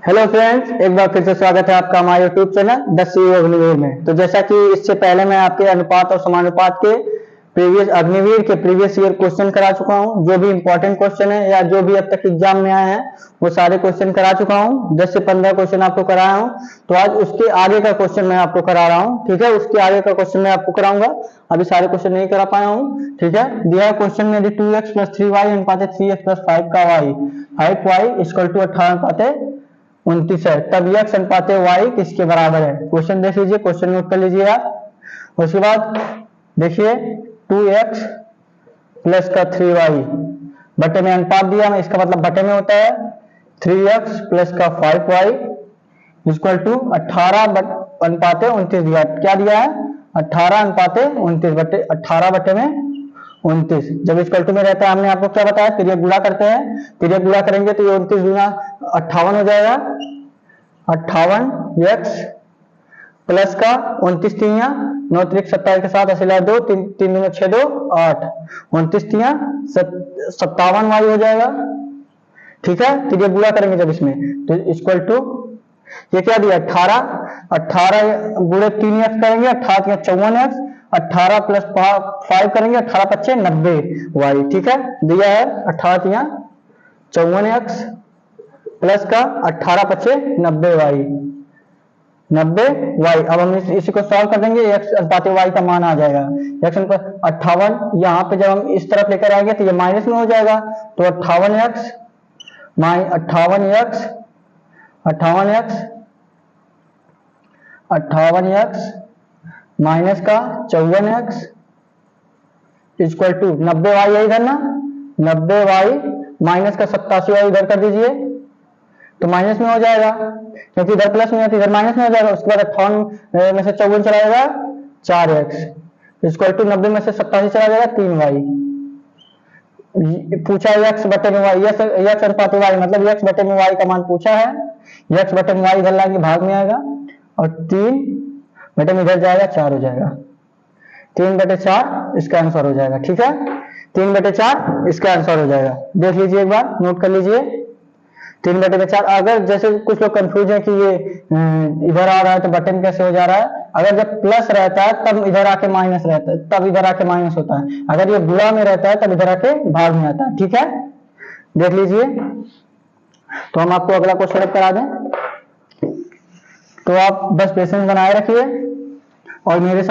Hello friends, एक बार फिर से स्वागत है आपका हमारे YouTube channel the CEO Agniveer में। तो जैसा कि इससे पहले मैं आपके अनुपात और समानुपात के अग्निवीर के प्रीवियस ईयर क्वेश्चन करा चुका हूं। जो भी इंपॉर्टेंट क्वेश्चन है या जो भी अब तक एग्जाम में आए हैं वो सारे क्वेश्चन करा चुका हूं। 10 से 15 क्वेश्चन आपको कराया हूं। तो आज उसके आगे का क्वेश्चन मैं आपको करा रहा हूँ। ठीक है, उसके आगे का क्वेश्चन मैं आपको कराऊंगा। अभी सारे क्वेश्चन नहीं करा पाया हूँ। ठीक है, दिया क्वेश्चन में यदि 2x + 3y अनुपात 3x + 5 का y 5y = 18 29 है, तब x अनुपात y किसके बराबर है। क्वेश्चन देख लीजिए, क्वेश्चन नोट कर लीजिए आप। उसके बाद देखिए 2x प्लस का 3y बटे में अनुपात दिया मैं, इसका मतलब बटे में होता है 3x प्लस का 5y = 18 अनुपात 29 दिया। क्या दिया है? 18 अनुपात 29 बटे 18 बटे में 29। जब इक्वल टू में रहता है, हमने आपको क्या बताया, तिर्यक गुणा करते हैं। तिर्यक गुणा करेंगे तो ये 29 गुना 58 हो जाएगा। 58x प्लस का 29 तिया 9 त्रिक 27 के साथ असिला 2 3 3 दूना 6 2 8 29 तिया 57y हो जाएगा। ठीक है, तिर्यक गुणा करेंगे जब इसमें तो इक्वल टू ये क्या दिया 18 गुणे 3x करेंगे 18 54x 18 प्लस 5 करेंगे 18 पच्चे 90y। ठीक है, दिया है 18 54x प्लस का 18 पच्चे 90y 90y। अब हम इसी को सॉल्व कर देंगे, x अनुपात y का मान आ जाएगा। x अनुपात 58 यहाँ पे जब हम इस तरफ लेकर आएंगे तो ये माइनस में हो जाएगा। तो 58x 58x माइनस का 54x इक्वल टू 90y है इधर ना, 90y माइनस का 87y इधर कर दीजिए तो माइनस में हो जाएगा, क्योंकि इधर प्लस में है तो इधर माइनस में हो जाएगा। उसके बाद 58 में से 54 चला जाएगा 4x इक्वल टू 90 में से 87 चला जाएगा 3y। पूछा x बटे में y, x अनुपात y मतलब x बटे में y का मान पूछा है। x बटे में y इधर लाके भाग में आएगा और 3 बटे में इधर जाएगा 4 हो जाएगा। 3/4 इसका आंसर हो जाएगा। ठीक है, 3/4 इसका आंसर हो जाएगा। देख लीजिए एक बार, नोट कर लीजिए 3/4। अगर जैसे कुछ लोग कंफ्यूज है कि ये इधर आ रहा है तो बटे में कैसे हो जा रहा है। अगर जब प्लस रहता है तब इधर आके माइनस रहता है, तब इधर आके माइनस होता है। अगर ये गुणा में रहता है तब इधर आके भाग में आता है। ठीक है, देख लीजिए। तो हम आपको अगला क्वेश्चन करा दें, तो आप बस पेशेंस बनाए रखिए और मेरे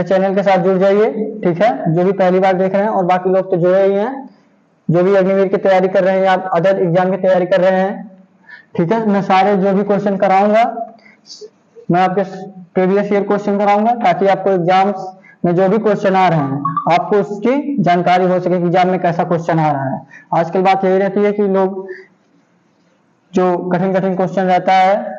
चैनल के साथ जुड़ जाइए। ठीक है, जो भी पहली बार देख रहे हैं और बाकी लोग तो जुड़े ही हैं, जो भी अग्निवीर की तैयारी कर रहे हैं या अदर एग्जाम की तैयारी कर रहे हैं। ठीक है, मैं सारे जो भी क्वेश्चन कराऊंगा मैं आपके प्रीवियस ईयर क्वेश्चन कराऊंगा, ताकि आपको एग्जाम्स में जो भी क्वेश्चन आ रहे हैं आपको उसकी जानकारी हो सके कि एग्जाम में कैसा क्वेश्चन आ रहा है। आजकल बात यही रहती है कि लोग जो कठिन क्वेश्चन रहता है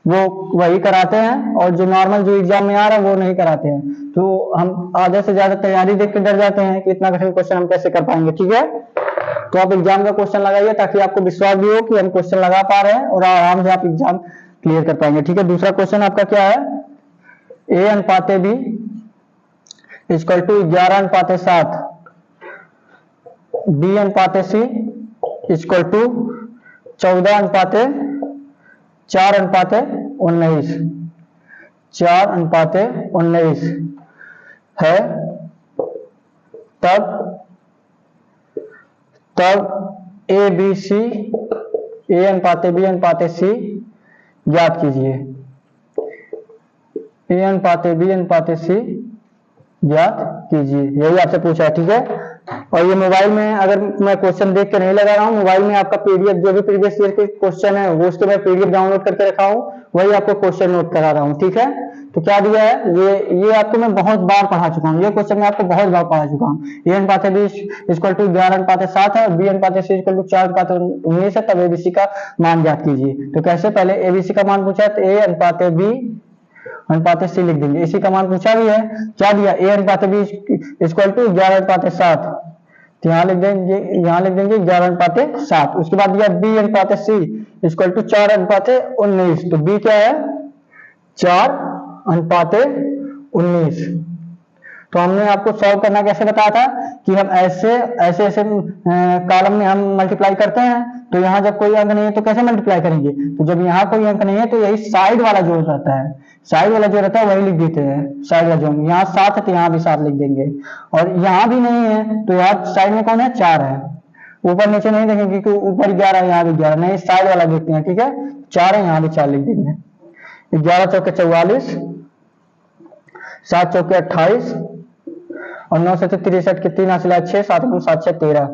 वो वही कराते हैं और जो नॉर्मल जो एग्जाम में आ रहा है वो नहीं कराते हैं। तो हम आधे से ज्यादा तैयारी देख के डर जाते हैं कि इतना कठिन क्वेश्चन हम कैसे कर पाएंगे। ठीक है, तो आप एग्जाम का क्वेश्चन लगाइए ताकि आपको विश्वास भी हो कि हम क्वेश्चन लगा पा रहे हैं और आराम से आप एग्जाम क्लियर कर पाएंगे। ठीक है, दूसरा क्वेश्चन आपका क्या है, a अनुपात b इक्वल टू 11:7 b अनुपात c इक्वल टू 14:4:19 4:19 है, तब a अनुपात b अनुपात c ज्ञात कीजिए। a अनुपात b अनुपात c ज्ञात कीजिए, यही आपसे पूछा है। ठीक है, और ये मोबाइल में अगर मैं क्वेश्चन देख के नहीं लगा रहा हूँ, मोबाइल में आपका पीडीएफ जो भी प्रीवियस ईयर के क्वेश्चन है वो उसके मैं पीडीएफ डाउनलोड करके रखा हूँ, वही आपको क्वेश्चन नोट करा रहा हूँ। ठीक है, तो क्या दिया है, ये आपको मैं बहुत बार पढ़ा चुका हूँ, ये क्वेश्चन मैं आपको बहुत बार पढ़ा चुका हूँ। a अनुपात b इक्वल टू 11:7 है और b अनुपात c इक्वल टू 4:19 है, तब एबीसी का मान ज्ञात कीजिए। तो कैसे, पहले एबीसी का मान पूछा है तो a अनुपात b अनुपात c लिख देंगे। इसी का मान पूछा भी है, क्या दिया, a अनुपात b इक्वल टू 11:7, तो यहाँ लिख देंगे 11:7। उसके बाद दिया b अनुपात c इक्वल टू 4:19, तो b क्या है 4:19। तो हमने आपको सॉल्व करना कैसे बताया था कि हम ऐसे ऐसे ऐसे कॉलम में हम मल्टीप्लाई करते हैं, तो यहाँ जब कोई अंक नहीं है तो कैसे मल्टीप्लाई करेंगे, तो जब यहाँ कोई अंक नहीं है तो यही साइड वाला जो रहता है, साइड वाला जो रहता है वही लिख देते हैं, साइड वाला जो यहाँ 7 है तो यहाँ भी 7 लिख देंगे, और यहाँ भी नहीं है तो यहाँ साइड में कौन है 4 है, ऊपर नीचे नहीं देखेंगे क्योंकि ऊपर 11 है यहाँ भी 11, नहीं साइड वाला देखते हैं, ठीक है 4 है यहाँ भी 4 लिख देंगे। 11 चौके 44, 7 चौके 28 और 9 से 63 के 3 हासिल 6, 7 गुण 7 6 13,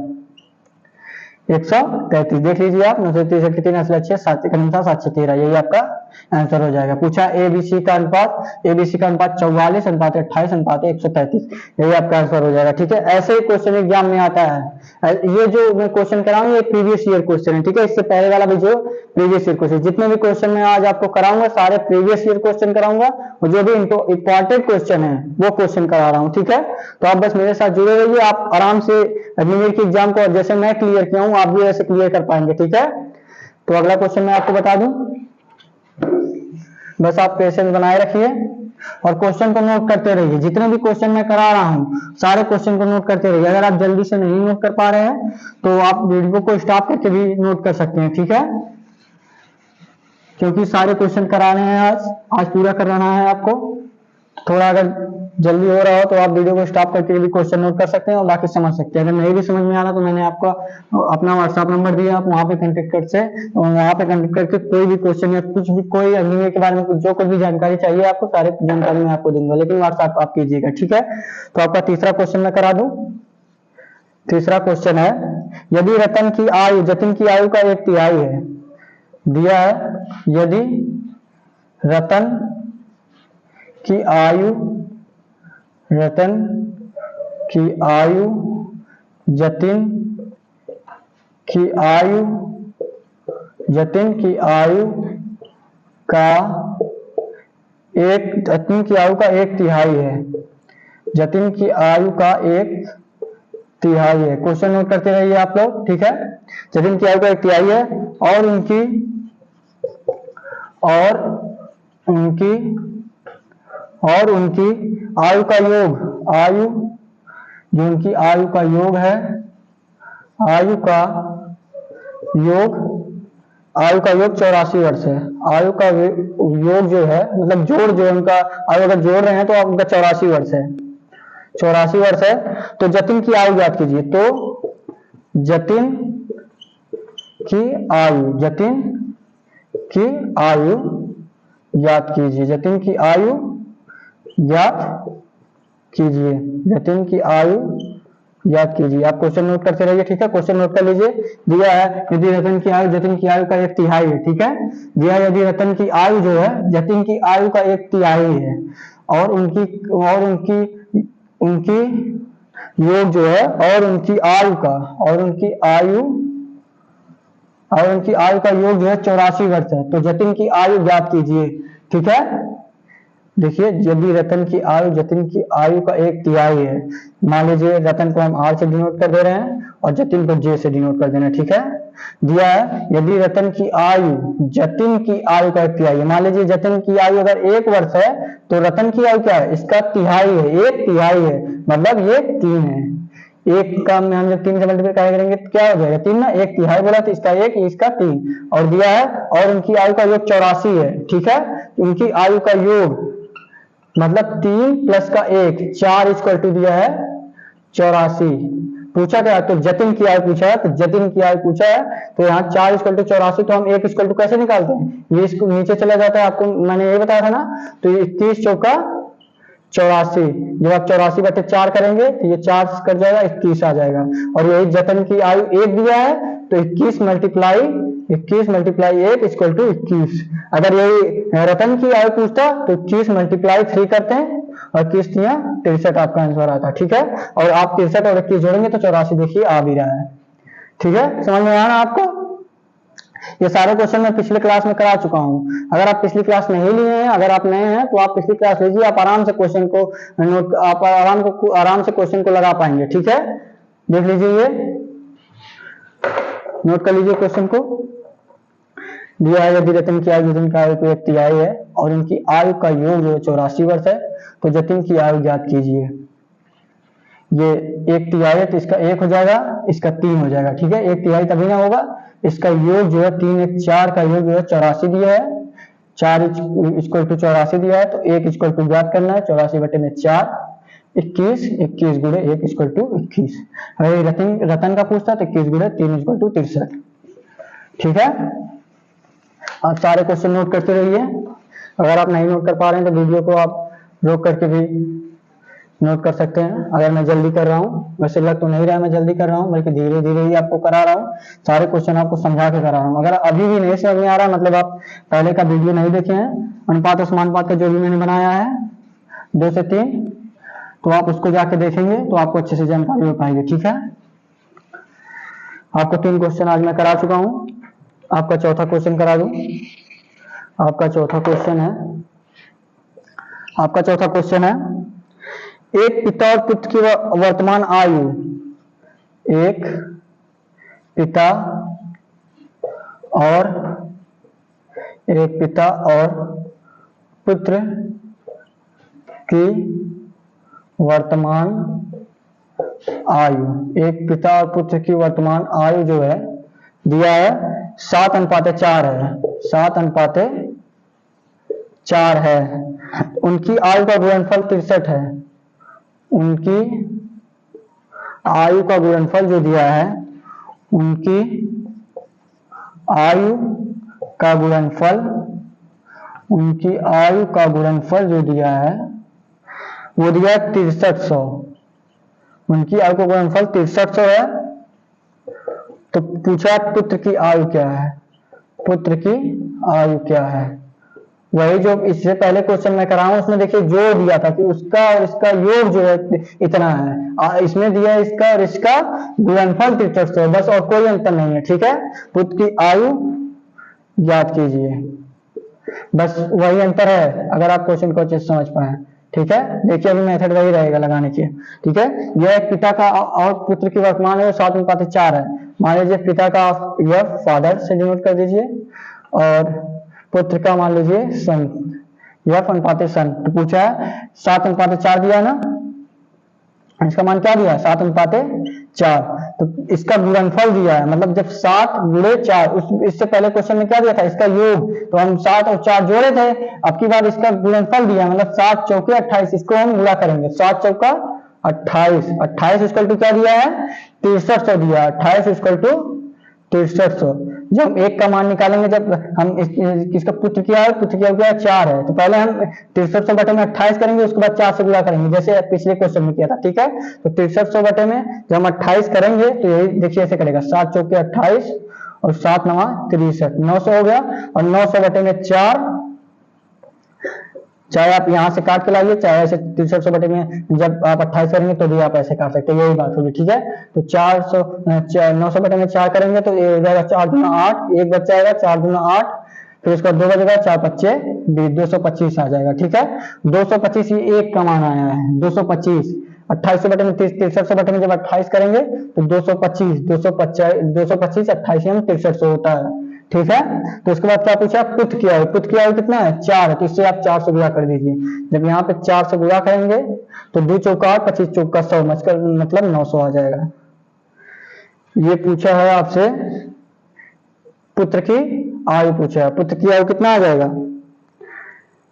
133। देख लीजिए आप, 9 से 63 के 3 हासिल 6, 7 7 6 13, यही आपका आंसर हो जाएगा। पूछा एबीसी का अनुपात, एबीसी का अनुपात 44 अनुपात 28 अनुपात 133, यही आपका आंसर हो जाएगा। ठीक है, ऐसे ही क्वेश्चन एग्जाम में आता है। ये जो मैं क्वेश्चन कराऊंगा ये प्रीवियस ईयर क्वेश्चन है, ठीक है, इससे पहले वाला भी जो प्रीवियस ईयर क्वेश्चन, जितने भी क्वेश्चन मैं आज आपको कराऊंगा सारे प्रीवियस ईयर क्वेश्चन कराऊंगा, और जो भी इंपॉर्टेंट क्वेश्चन है वो क्वेश्चन करा रहा हूँ। ठीक है, तो आप बस मेरे साथ जुड़े रहिए, आप आराम से अग्निवीर की एग्जाम को जैसे मैं क्लियर किया हूँ आप भी ऐसे क्लियर कर पाएंगे। ठीक है, तो अगला क्वेश्चन मैं आपको बता दूं, बस आप पेशेंस बनाए रखिए और क्वेश्चन को नोट करते रहिए। जितने भी क्वेश्चन मैं करा रहा हूं सारे क्वेश्चन को नोट करते रहिए। अगर आप जल्दी से नहीं नोट कर पा रहे हैं तो आप वीडियो को स्टॉप करके भी नोट कर सकते हैं। ठीक है, क्योंकि सारे क्वेश्चन कराने हैं, आज पूरा कराना है आपको। थोड़ा अगर जल्दी हो रहा हो तो आप वीडियो को स्टॉप करके भी क्वेश्चन नोट कर सकते हैं और बाकी समझ सकते हैं। अगर नहीं भी समझ में आ रहा तो मैंने आपको अपना व्हाट्सएप नंबर दिया, आप वहां पे कांटेक्ट करके कोई भी क्वेश्चन या कुछ भी कोई अग्निवीर के बारे में जो कुछ भी जानकारी चाहिए आपको सारी जानकारी मैं आपको दूंगा, लेकिन व्हाट्सएप आप कीजिएगा। ठीक है, तो आपका तीसरा क्वेश्चन मैं करा दूं। तीसरा क्वेश्चन है, यदि रतन की आयु जतिन की आयु का 1/3 है, दिया है यदि रतन की आयु जतिन की आयु का 1/3 है, जतिन की आयु का 1/3 है। क्वेश्चन नोट करते रहिए आप लोग। ठीक है, जतिन की आयु का 1/3 है और उनकी आयु का योग, जो उनकी आयु का योग है, आयु का योग 84 वर्ष है। आयु का योग जो है मतलब जोड़ जो उनका आयु अगर जोड़ रहे हैं तो उनका 84 वर्ष है, 84 वर्ष है। तो जतिन की आयु ज्ञात कीजिए। तो जतिन की आयु ज्ञात कीजिए, जतिन की आयु ज्ञात कीजिए। आप क्वेश्चन नोट करते रहिए। ठीक है, क्वेश्चन नोट कर लीजिए। दिया है यदि रतन की आयु जतिन की आयु का 1/3 है। ठीक है, दिया यदि रतन की आयु जो है जतिन की आयु का 1/3 है और उनकी योग जो है और उनकी आयु का योग जो है 84 वर्ष है, तो जतिन की आयु ज्ञात कीजिए। ठीक है, देखिए यदि रतन की आयु जतिन की आयु का 1/3 है, मान लीजिए रतन को हम R से डिनोट कर दे रहे हैं और जतिन को J से डिनोट कर देना है। ठीक है, दिया है यदि रतन की आयु जतिन की आयु का 1/3 है, मान लीजिए जतिन की आयु अगर 1 वर्ष है तो रतन की आयु क्या है, इसका 1/3 है, 1/3 है मतलब ये 3 है। एक का हम जब 3 से मल्टीप्लाई करेंगे तो क्या हो जाएगा 3 ना, 1/3 बोला तो इसका 1 इसका 3 और दिया है और उनकी आयु का योग 84 है। ठीक है, उनकी आयु का योग मतलब 3 प्लस का 1 4 इक्वल टू दिया है 84। पूछा क्या, तो जतिन की आयु पूछा है, तो जतिन की आयु पूछा है तो यहाँ 4 इक्वल टू 84, तो हम 1 इक्वल टू कैसे निकालते हैं, ये इसको नीचे चला जाता है, आपको मैंने ये बताया था ना। तो 21 चौका 84, जब आप 84/4 करेंगे तो ये 4 कट जाएगा 21 आ जाएगा। और यही जतन की आयु 1 दिया है तो 21 मल्टीप्लाई 1 इक्वल टू 21। अगर यही रतन की आयु पूछता तो 21 मल्टीप्लाई 3 करते हैं और 21 आपका आंसर आता है। ठीक है, और आप 63 और 21 जोड़ेंगे तो 84 देखिए आ भी रहा है। ठीक है, समझ में आया ना आपको। ये सारे क्वेश्चन मैं पिछले क्लास में करा चुका हूं। अगर आप पिछली क्लास नहीं लिए हैं, अगर आप नए हैं तो आप पिछली क्लास लीजिए, आप आराम से क्वेश्चन को नोट आप आराम से क्वेश्चन को लगा पाएंगे। ठीक है, देख लीजिए, ये नोट कर लीजिए क्वेश्चन को। दिया है यदि रतन की आयु जतिन की आयु को 1/3 है और उनकी आयु का योग जो 84 वर्ष है, तो जतिन की आयु ज्ञात कीजिए। ये 1/3 है तो इसका 1 हो जाएगा, इसका 3 हो जाएगा। ठीक है, 1/3 तभी ना होगा, इसका योग जो है 3 1 4 का योग जो है 84 दिया है, 4 इक्वल टू 84 दिया है, तो 1 इक्वल टू ज्ञात करना है, 84/4 21, 21 गुणे 1 इक्वल टू 21। अगर रतन का पूछता तो 21 गुणे 3 इक्वल टू 63। ठीक है, आप सारे क्वेश्चन नोट करते रहिए। अगर आप नहीं नोट कर पा रहे हैं तो वीडियो को आप रोक करके भी नोट कर सकते हैं। अगर मैं जल्दी कर रहा हूँ, वैसे लग तो नहीं रहा है मैं जल्दी कर रहा हूँ, बल्कि धीरे धीरे ही आपको करा रहा हूँ, सारे क्वेश्चन आपको समझा के करा रहा हूँ। अगर अभी भी नहीं समझ में आ रहा, मतलब आप पहले का वीडियो नहीं देखे हैं, अनुपात और समानुपात का जो भी मैंने बनाया है 2 से 3, तो आप उसको जाके देखेंगे तो आपको अच्छे से जानकारी हो पाएगी। ठीक है, आपको 3 क्वेश्चन आज मैं करा चुका हूँ, आपका चौथा क्वेश्चन करा दूं। आपका चौथा क्वेश्चन है, एक पिता और पुत्र की वर्तमान आयु, एक पिता और पुत्र की वर्तमान आयु, एक पिता और पुत्र की वर्तमान आयु जो है दिया है 7:4 है, 7:4 है। उनकी आयु का गुणनफल 63 है, उनकी आयु का गुणनफल जो दिया है, उनकी आयु का गुणनफल जो दिया है वो दिया है 6300। उनकी आयु का गुणनफल 6300 है। तो पूछा पुत्र की आयु क्या है, पुत्र की आयु क्या है, वही जो इससे पहले क्वेश्चन में करा हूं, उसमें देखिए जोड़ दिया था कि उसका और इसका योग जो है इतना है, इसमें दिया है इसका और इसका गुणनफल 6300 है, बस और कोई अंतर नहीं है। ठीक है, पुत्र की आयु याद कीजिए, बस वही अंतर है, अगर आप क्वेश्चन को अच्छे से समझ पाए। ठीक है, देखिए अभी मेथड वही रहेगा लगाने की। ठीक है, यह एक पिता का और पुत्र की वर्तमान है 7:4 है। मान लीजिए पिता का यह फादर से डिनोट कर दीजिए और पुत्र का मान लीजिए सन, यह अनुपात सन। तो पूछा है 7:4 दिया ना, इसका मान क्या दिया है 7:4, तो इसका गुणनफल दिया है, मतलब जब 7 गुणे 4, इससे पहले क्वेश्चन में क्या दिया था इसका योग, तो हम 7 और 4 जोड़े थे, अब की बार इसका गुणनफल दिया है, मतलब 7 चौके 28, इसको हम गुणा करेंगे, 7 चौका 28, 28 इक्वल टू क्या दिया है 6300 दिया, 28 इक्वल टू 6300। जब एक का मान निकालेंगे, जब हम इसका पुत्र किया है, पुत्र किया गया 4 है, तो पहले हम 6300 बटे में 28 करेंगे, उसके बाद 4 से गुणा करेंगे, जैसे पिछले क्वेश्चन में किया था। ठीक है, तो 6300 बटे में जब हम 28 करेंगे तो यही देखिए ऐसे करेगा, 7 चौके 28 और 7 9 63, 900 हो गया, और 900 बटे में 4, चाहे आप यहां से काट के लाइए, चाहे ऐसे 6300 बटे में जब आप 28 करेंगे तो भी आप ऐसे काट सकते हैं, यही बात होगी। ठीक है, तो 900 बटे में 4 करेंगे तो ये जाएगा 4 दूना 8, एक बच जाएगा 4 दूना 8, फिर उसका 2 बचेगा, 4 पच्चे 225 आ जाएगा। ठीक है, 225 ये एक का मान आया है, 225, 28 बटे में 6300 बटे में जब 28 करेंगे तो 225 28 में 6300 होता है। ठीक है, तो उसके बाद क्या पूछा पुत्र की आयु, पुत्र की आयु कितना है 4 है, तो इससे आप 4 से गुणा कर दीजिए। जब यहाँ पे 4 से गुणा करेंगे तो 2 चौका 8, 25 चौका 100, मतलब 900 आ जाएगा। ये पूछा है आपसे पुत्र की आयु पूछा है, पुत्र की आयु कितना आ जाएगा,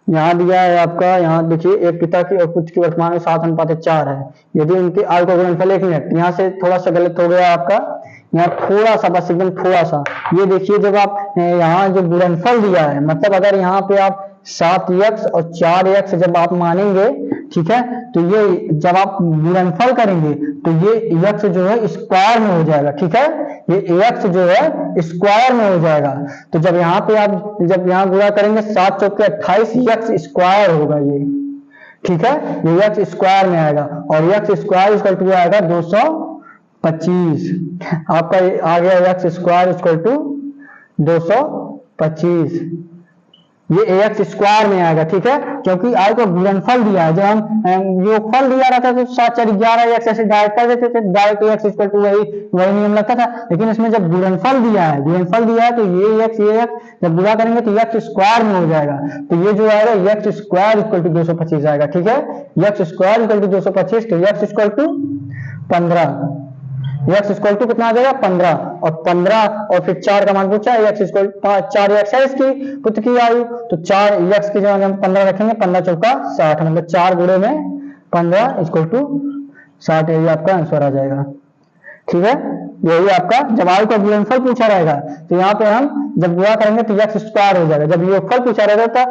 यहाँ दिया है आपका, यहाँ देखिए एक पिता की और पुत्र की वर्तमान में 7:4 है, यदि उनकी आयु का गुणनफल 1 मिनट, यहाँ से थोड़ा सा गलत हो गया आपका, यहाँ थोड़ा सा, बस एकदम थोड़ा सा, ये देखिए जब आप यहाँ जो गुणनफल दिया है, मतलब अगर यहाँ पे आप 7x और 4x जब आप मानेंगे, ठीक है, तो ये जब आप गुणनफल करेंगे तो ये x जो है स्क्वायर में हो जाएगा। ठीक है, ये x जो है स्क्वायर में हो जाएगा, तो जब यहाँ पे आप जब यहाँ गुणा करेंगे 7 चौके 28, x स्क्वायर होगा ये। ठीक है, ये x स्क्वायर में आएगा, और x स्क्वायर इक्वल टू आएगा 225, आपका आ गया x स्क्वायर इक्वल टू 225। ये ax स्क्वायर में आएगा, ठीक है, क्योंकि आई को गुणनफल दिया है। जब हम योगफल दिया रहता तो 7 4 11 x ऐसे डायरेक्ट कर देते थे, डायरेक्ट x इक्वल टू वही नियम लगता था। लेकिन इसमें जब गुणनफल दिया है तो ये x जब गुणा करेंगे तो x स्क्वायर में हो जाएगा, तो ये जो आएगा x स्क्वायर इक्वल टू 225 आएगा, ठीक है, x स्क्वायर इक्वल टू 225, तो x equal to 15, x equal to कितना आ जाएगा 15, और 15 और फिर 4 का मान पूछा है, x इक्वल 4x है इसकी पुत्र की आयु, तो 4x की जगह हम 15 रखेंगे, 15 चौका 60, मतलब 4 गुणे में 15 इक्वल टू 60, यही आपका आंसर आ जाएगा, ठीक है। यही आपका जब आयु का गुणनफल पूछा रहेगा तो यहाँ पे हम जब गुणा करेंगे तो x स्क्वायर हो जाएगा। जब योगफल पूछा रहता है,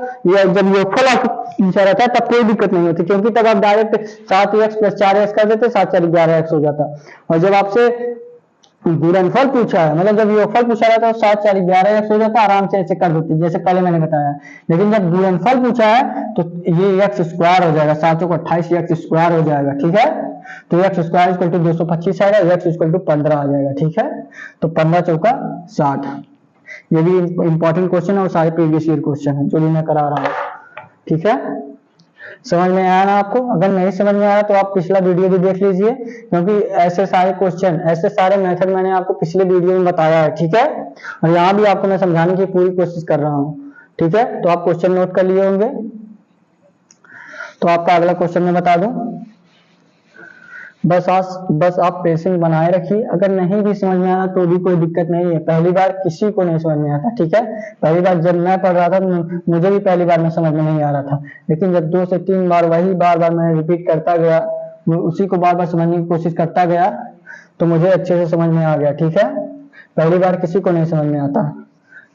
जब योगफल आपको पूछा रहता है तब कोई दिक्कत नहीं होती, क्योंकि तब आप डायरेक्ट 7x प्लस 4x कर देते, 7 4 11x हो जाता। और जब आपसे गुणनफल पूछा है, मतलब जब योगफल पूछा रहता है तो 7 4 11x हो जाता, आराम से ऐसे कर देते जैसे पहले मैंने बताया। लेकिन जब गुणनफल पूछा है तो ये x स्क्वायर हो जाएगा, 7 चौक 28 x स्क्वायर हो जाएगा, ठीक है। तो x स्क्वायर इक्वल टू 225 आएगा, x इक्वल टू 15 आ जाएगा, ठीक है। तो 15 चौका 60, ये भी इंपॉर्टेंट क्वेश्चन है और सारे प्रीवियस ईयर क्वेश्चन है जो भी मैं करा रहा हूँ, ठीक है। समझ में आया ना आपको? अगर नहीं समझ में आया तो आप पिछला वीडियो भी देख लीजिए, क्योंकि ऐसे सारे क्वेश्चन, ऐसे सारे मेथड मैंने आपको पिछले वीडियो में बताया है, ठीक है। और यहाँ भी आपको मैं समझाने की पूरी कोशिश कर रहा हूँ, ठीक है। तो आप क्वेश्चन नोट कर लिए होंगे, तो आपका अगला क्वेश्चन मैं बता दूं। बस आप पेशेंस बनाए रखिए, अगर नहीं भी समझ में आना तो भी कोई दिक्कत नहीं है। पहली बार किसी को नहीं समझ में आता, ठीक है। पहली बार जब मैं पढ़ रहा था मुझे भी पहली बार में समझ में नहीं आ रहा था, लेकिन जब 2 से 3 बार वही बार मैं रिपीट करता गया, उसी को बार समझने की कोशिश करता गया, तो मुझे अच्छे से समझ में आ गया, ठीक है। पहली बार किसी को नहीं समझ में आता,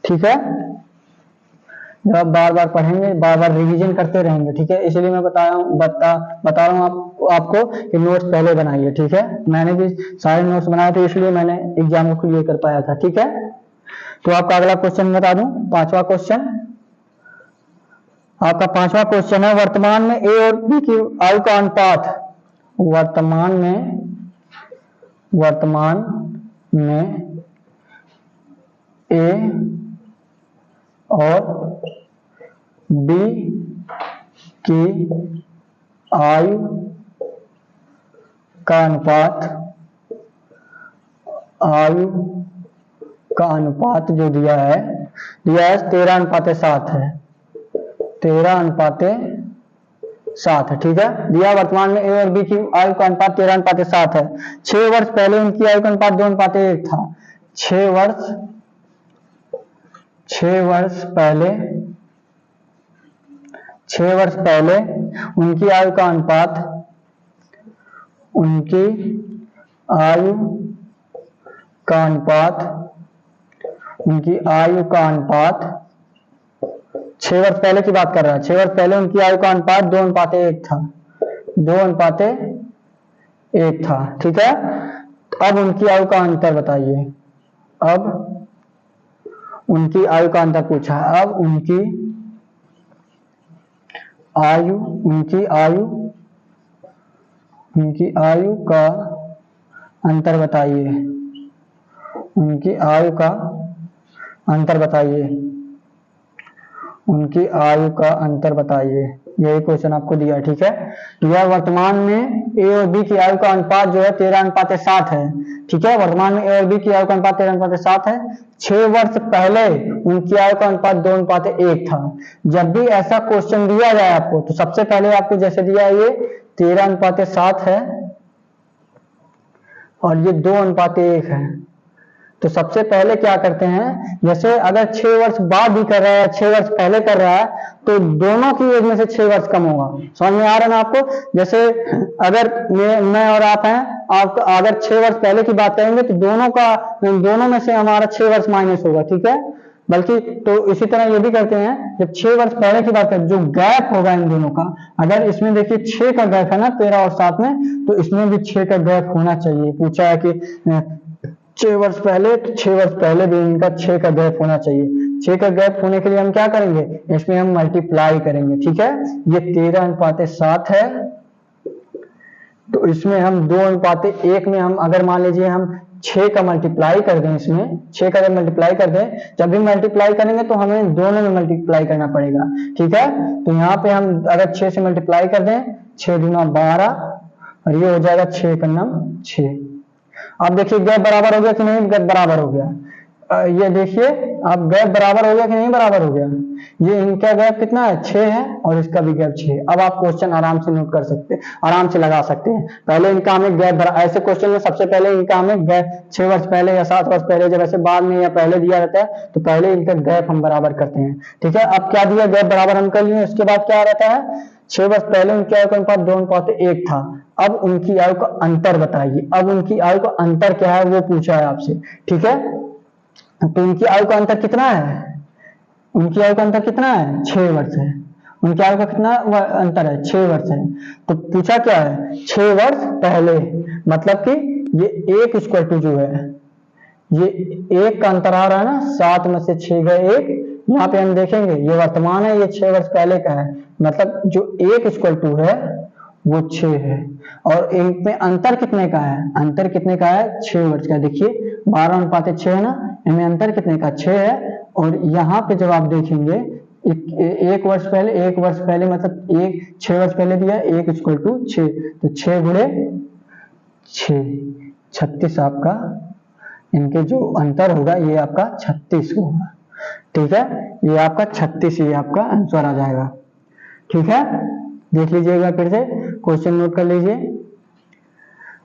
ठीक है। जब आप बार पढ़ेंगे, बार रिवीजन करते रहेंगे, ठीक है। इसलिए मैं बता रहा हूँ आपको कि नोट्स पहले बनाइए, ठीक है। मैंने भी सारे नोट्स बनाए थे, इसलिए मैंने एग्जाम को क्लियर कर पाया था, ठीक है। तो आपका अगला क्वेश्चन बता दूं, 5वां क्वेश्चन। आपका 5वां क्वेश्चन है, वर्तमान में ए और बी की आयु का अनुपात, वर्तमान में ए और बी की आयु का अनुपात जो दिया है 13:7 है, 13:7 है, ठीक है। दिया वर्तमान में ए और बी की आयु का अनुपात 13:7 है। 6 वर्ष पहले उनकी आयु का अनुपात 2:1 था। 6 वर्ष पहले उनकी आयु का अनुपात 6 वर्ष पहले की बात कर रहा है। 6 वर्ष पहले उनकी आयु का अनुपात 2:1 था, 2:1 था, ठीक है। अब उनकी आयु का अंतर बताइए। अब उनकी आयु का अंतर पूछा है। अब उनकी आयु का अंतर बताइए। उनकी आयु का अंतर बताइए, यही क्वेश्चन आपको दिया है, ठीक है। यह वर्तमान में ए और बी की आयु का अनुपात जो है 13:7 है, ठीक है। वर्तमान में ए और बी की आयु का अनुपात 13:7 है। 6 वर्ष पहले उनकी आयु का अनुपात 2:1 था। जब भी ऐसा क्वेश्चन दिया जाए आपको, तो सबसे पहले आपको जैसे दिया है ये 13:7 है और ये 2:1 है, तो सबसे पहले क्या करते हैं, जैसे अगर 6 वर्ष बाद भी कर रहा है, 6 वर्ष पहले कर रहा है, तो दोनों की एज में से 6 वर्ष कम होगा। समझ में आ रहा है ना आपको? जैसे अगर मैं और आप हैं, आप अगर 6 वर्ष पहले की बात करेंगे तो दोनों में से हमारा 6 वर्ष माइनस होगा, ठीक है। बल्कि तो इसी तरह ये भी करते हैं, जब 6 वर्ष पहले की बात करें, जो गैप होगा इन दोनों का, अगर इसमें देखिए 6 का गैप है ना 13 और 7 में, तो इसमें भी 6 का गैप होना चाहिए। पूछा है कि 6 वर्ष पहले, तो 6 वर्ष पहले भी इनका 6 का गैप होना चाहिए। 6 का गैप होने के लिए हम क्या करेंगे, इसमें हम मल्टीप्लाई करेंगे, ठीक है। ये 13:7 है, तो इसमें हम 2:1 में हम अगर मान लीजिए हम 6 का मल्टीप्लाई कर दें, इसमें 6 का अगर मल्टीप्लाई कर दें, जब भी मल्टीप्लाई करेंगे तो हमें दोनों में मल्टीप्लाई करना पड़ेगा, ठीक है। तो यहाँ पे हम अगर 6 से मल्टीप्लाई कर दें, 6 दूना 12 और ये हो जाएगा 6 का नम 6। आप देखिए गैप बराबर हो गया कि नहीं, गैप बराबर हो गया। ये देखिए आप गैप बराबर हो गया कि नहीं बराबर हो गया। ये इनका गैप कितना है, 6 है और इसका भी गैप 6 है। अब आप क्वेश्चन आराम से नोट कर सकते हैं, आराम से लगा सकते हैं। पहले इनका हमें गैप, ऐसे क्वेश्चन में सबसे पहले इनका हमें गैप 6 वर्ष पहले या 7 वर्ष पहले, जब ऐसे बाद में या पहले दिया रहता है तो पहले इनका गैप हम बराबर करते हैं, ठीक है। अब क्या दिया, गैप बराबर हम कर लिए, उसके बाद क्या रहता है, 6 वर्ष पहले उनकी आयु का अनुपात 2:1 था। अब उनकी आयु का अंतर बताइए। अब उनकी आयु का अंतर क्या है वो पूछा है आपसे, ठीक है। तो उनकी आयु का अंतर कितना है, उनकी आयु का अंतर कितना है, 6 वर्ष है। उनकी आयु का कितना अंतर है, 6 वर्ष है। तो पूछा क्या है, 6 वर्ष पहले, मतलब कि ये 1 इक्वल टू जो है, ये 1 का अंतर आ रहा है ना, 7 में से 6 गए 1, यहाँ पे हम देखेंगे ये वर्तमान है, ये 6 वर्ष पहले का है, मतलब जो 1 इक्वल टू है वो 6 है। और इनमें अंतर कितने का है, अंतर कितने का है, 6 वर्ष का। देखिए 12:6 है ना, इनमें अंतर कितने का, 6 है। और यहाँ पे जब आप देखेंगे 1 वर्ष पहले, 1 वर्ष पहले मतलब 6 वर्ष पहले दिया 1 इक्वल टू 6, तो 6 गुणे 6 36 आपका, इनके जो अंतर होगा ये आपका 36 होगा, ठीक है। ये आपका 36 ये आपका आंसर आ जाएगा, ठीक है। देख लीजिएगा फिर से, क्वेश्चन नोट कर लीजिए।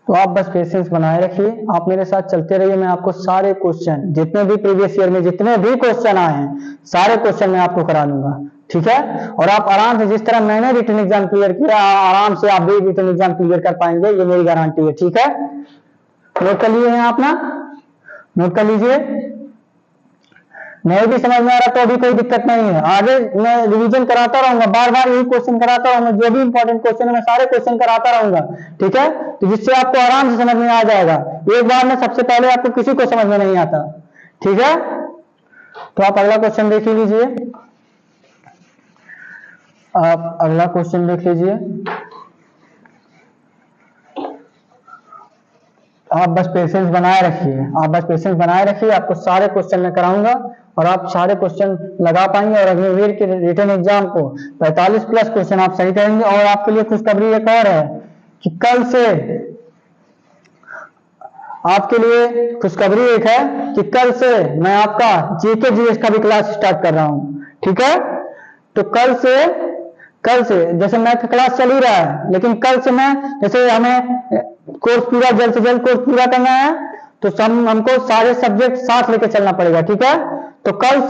तो आप बस पेशेंस बनाए रखिए, आप मेरे साथ चलते रहिए। मैं आपको सारे क्वेश्चन, जितने भी प्रीवियस ईयर में जितने भी क्वेश्चन आए हैं, सारे क्वेश्चन मैं आपको करा लूंगा, ठीक है। और आप आराम से, जिस तरह मैंने रिटन एग्जाम क्लियर किया, आराम से आप भी रिटन एग्जाम क्लियर कर पाएंगे, ये मेरी गारंटी है, ठीक है। नोट कर लिए हैं अपना, नोट कर लीजिए। नहीं भी समझ में आ रहा तो अभी कोई दिक्कत नहीं है, आगे मैं रिवीजन कराता रहूंगा, बार बार यही क्वेश्चन कराता रहूंगा, जो भी इंपॉर्टेंट क्वेश्चन है मैं सारे क्वेश्चन कराता रहूंगा, ठीक है। तो जिससे आपको आराम से समझ में आ जाएगा। एक बार में सबसे पहले आपको किसी को समझ में नहीं आता, ठीक है। तो आप अगला क्वेश्चन देख लीजिए, आप अगला क्वेश्चन देख लीजिए। आप बस पेशेंस बनाए रखिए, आप बस पेशेंस बनाए रखिए, आपको सारे क्वेश्चन मैं कराऊंगा और आप सारे क्वेश्चन लगा पाएंगे। और अग्निवीर के रिटन एग्जाम को 45+ क्वेश्चन आप सही करेंगे। और आपके लिए खुशखबरी एक और है कि कल से आपके लिए खुशखबरी एक है कि कल से मैं आपका जीके जीएस का भी क्लास स्टार्ट कर रहा हूं, ठीक है। तो कल से जैसे मैथ का क्लास चल ही रहा है, लेकिन कल से मैं, जैसे हमें कोर्स पूरा जल्द से जल्द कोर्स पूरा करना है, तो हमको सारे सब्जेक्ट साथ लेके चलना पड़ेगा, ठीक है। तो कल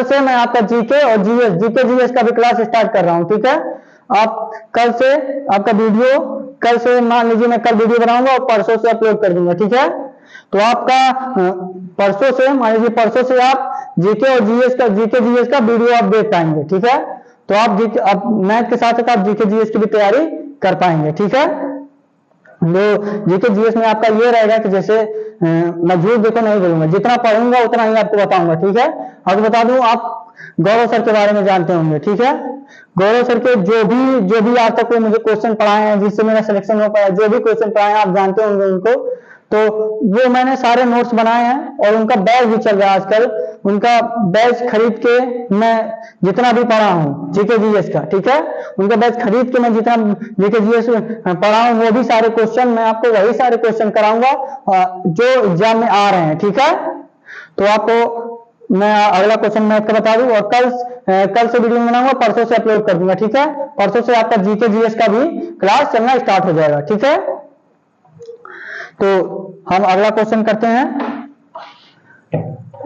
से मैं आपका जीके और जीके जीएस का भी क्लास स्टार्ट कर रहा हूं, ठीक है। आप कल से आपका वीडियो, कल से मान लीजिए मैं कल वीडियो बनाऊंगा और परसों से अपलोड कर दूंगा, ठीक है। तो आपका परसों से, मान लीजिए परसों से आप जीके और जीके जीएस का वीडियो आप देख पाएंगे, ठीक है। तो आप मैथ के साथ साथ आप जीके जीएस की भी तैयारी कर पाएंगे, ठीक है। तो जीके जीएस में आपका ये रहेगा कि जैसे मैं झूठ देखो नहीं बोलूंगा, जितना पढ़ूंगा उतना ही आपको बताऊंगा, ठीक है। और बता दूं, आप गौरव सर के बारे में जानते होंगे, ठीक है। गौरव सर के जो भी आज तक मुझे क्वेश्चन पढ़ाए हैं, जिससे मेरा सिलेक्शन हो पाया, जो भी क्वेश्चन पढ़ाए हैं आप जानते होंगे उनको। तो वो मैंने सारे नोट्स बनाए हैं और उनका बैच भी चल रहा है आजकल। उनका बैच खरीद के मैं जितना भी पढ़ा हूँ जीके जीएस का, ठीक है, उनका बैच खरीद के मैं जितना जीके जीएस पढ़ा हूँ वो भी सारे क्वेश्चन मैं आपको वही सारे क्वेश्चन कराऊंगा जो एग्जाम में आ रहे हैं, ठीक है। तो आपको मैं अगला क्वेश्चन मैथ का बता दूं और कल से वीडियो बनाऊंगा, परसों से अपलोड कर दूंगा, ठीक है। परसों से आपका जीके जीएस का भी क्लास चलना स्टार्ट हो जाएगा, ठीक है। तो हम अगला क्वेश्चन करते हैं।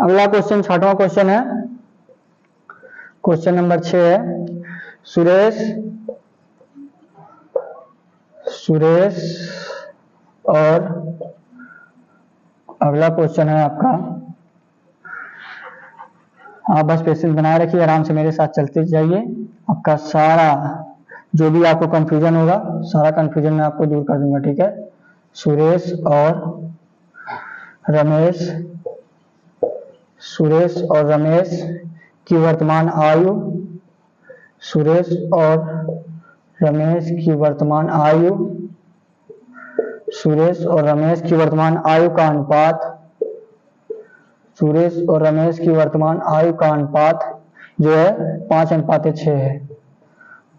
अगला क्वेश्चन 6वां क्वेश्चन है, क्वेश्चन नंबर 6 है। सुरेश और अगला क्वेश्चन है आपका, आप बस पेशेंस बनाए रखिए, आराम से मेरे साथ चलते जाइए। आपका सारा जो भी आपको कंफ्यूजन होगा, सारा कंफ्यूजन मैं आपको दूर कर दूंगा, ठीक है। सुरेश और रमेश की वर्तमान आयु, सुरेश और रमेश की वर्तमान आयु सुरेश और रमेश की वर्तमान आयु का अनुपात, सुरेश और रमेश की वर्तमान आयु का अनुपात जो है 5:6 है।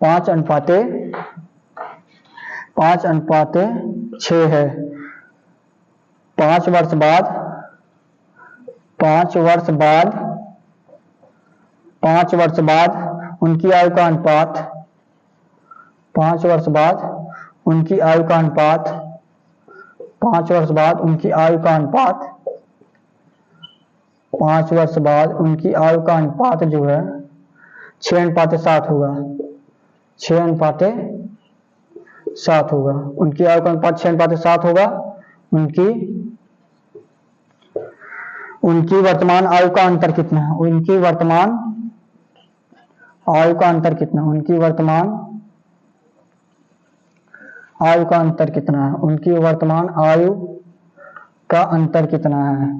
5:6 है। 5 वर्ष बाद 5 वर्ष बाद उनकी आयु का अनुपात 5 वर्ष बाद उनकी आयु का अनुपात 5 वर्ष बाद उनकी आयु का अनुपात 5 वर्ष बाद उनकी आयु का अनुपात जो है 6:7 होगा। 6:7 होगा। उनकी आयु का अनुपात 6:7 होगा। उनकी वर्तमान आयु का अंतर कितना है? उनकी वर्तमान आयु का अंतर कितना? उनकी वर्तमान आयु का अंतर कितना है? उनकी वर्तमान आयु का अंतर कितना है?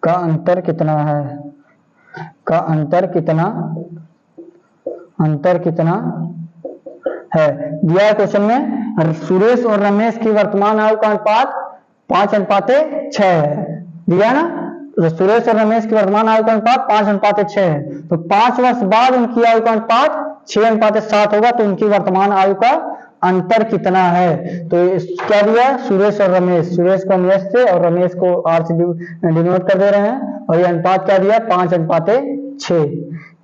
का अंतर कितना है? का अंतर कितना है? दिया है क्वेश्चन में सुरेश और रमेश की वर्तमान आयु का अनुपात 5:6 है। दिया ना, तो सुरेश और रमेश की वर्तमान आयु का अनुपात 5:6 है। तो 5 वर्ष बाद उनकी आयु का अनुपात 6:7 होगा। तो उनकी वर्तमान आयु का अंतर कितना है? तो क्या दिया? सुरेश और रमेश, सुरेश को हम एस से और रमेश को आर से डिनोट कर दे रहे हैं। और ये अनुपात क्या दिया? 5:6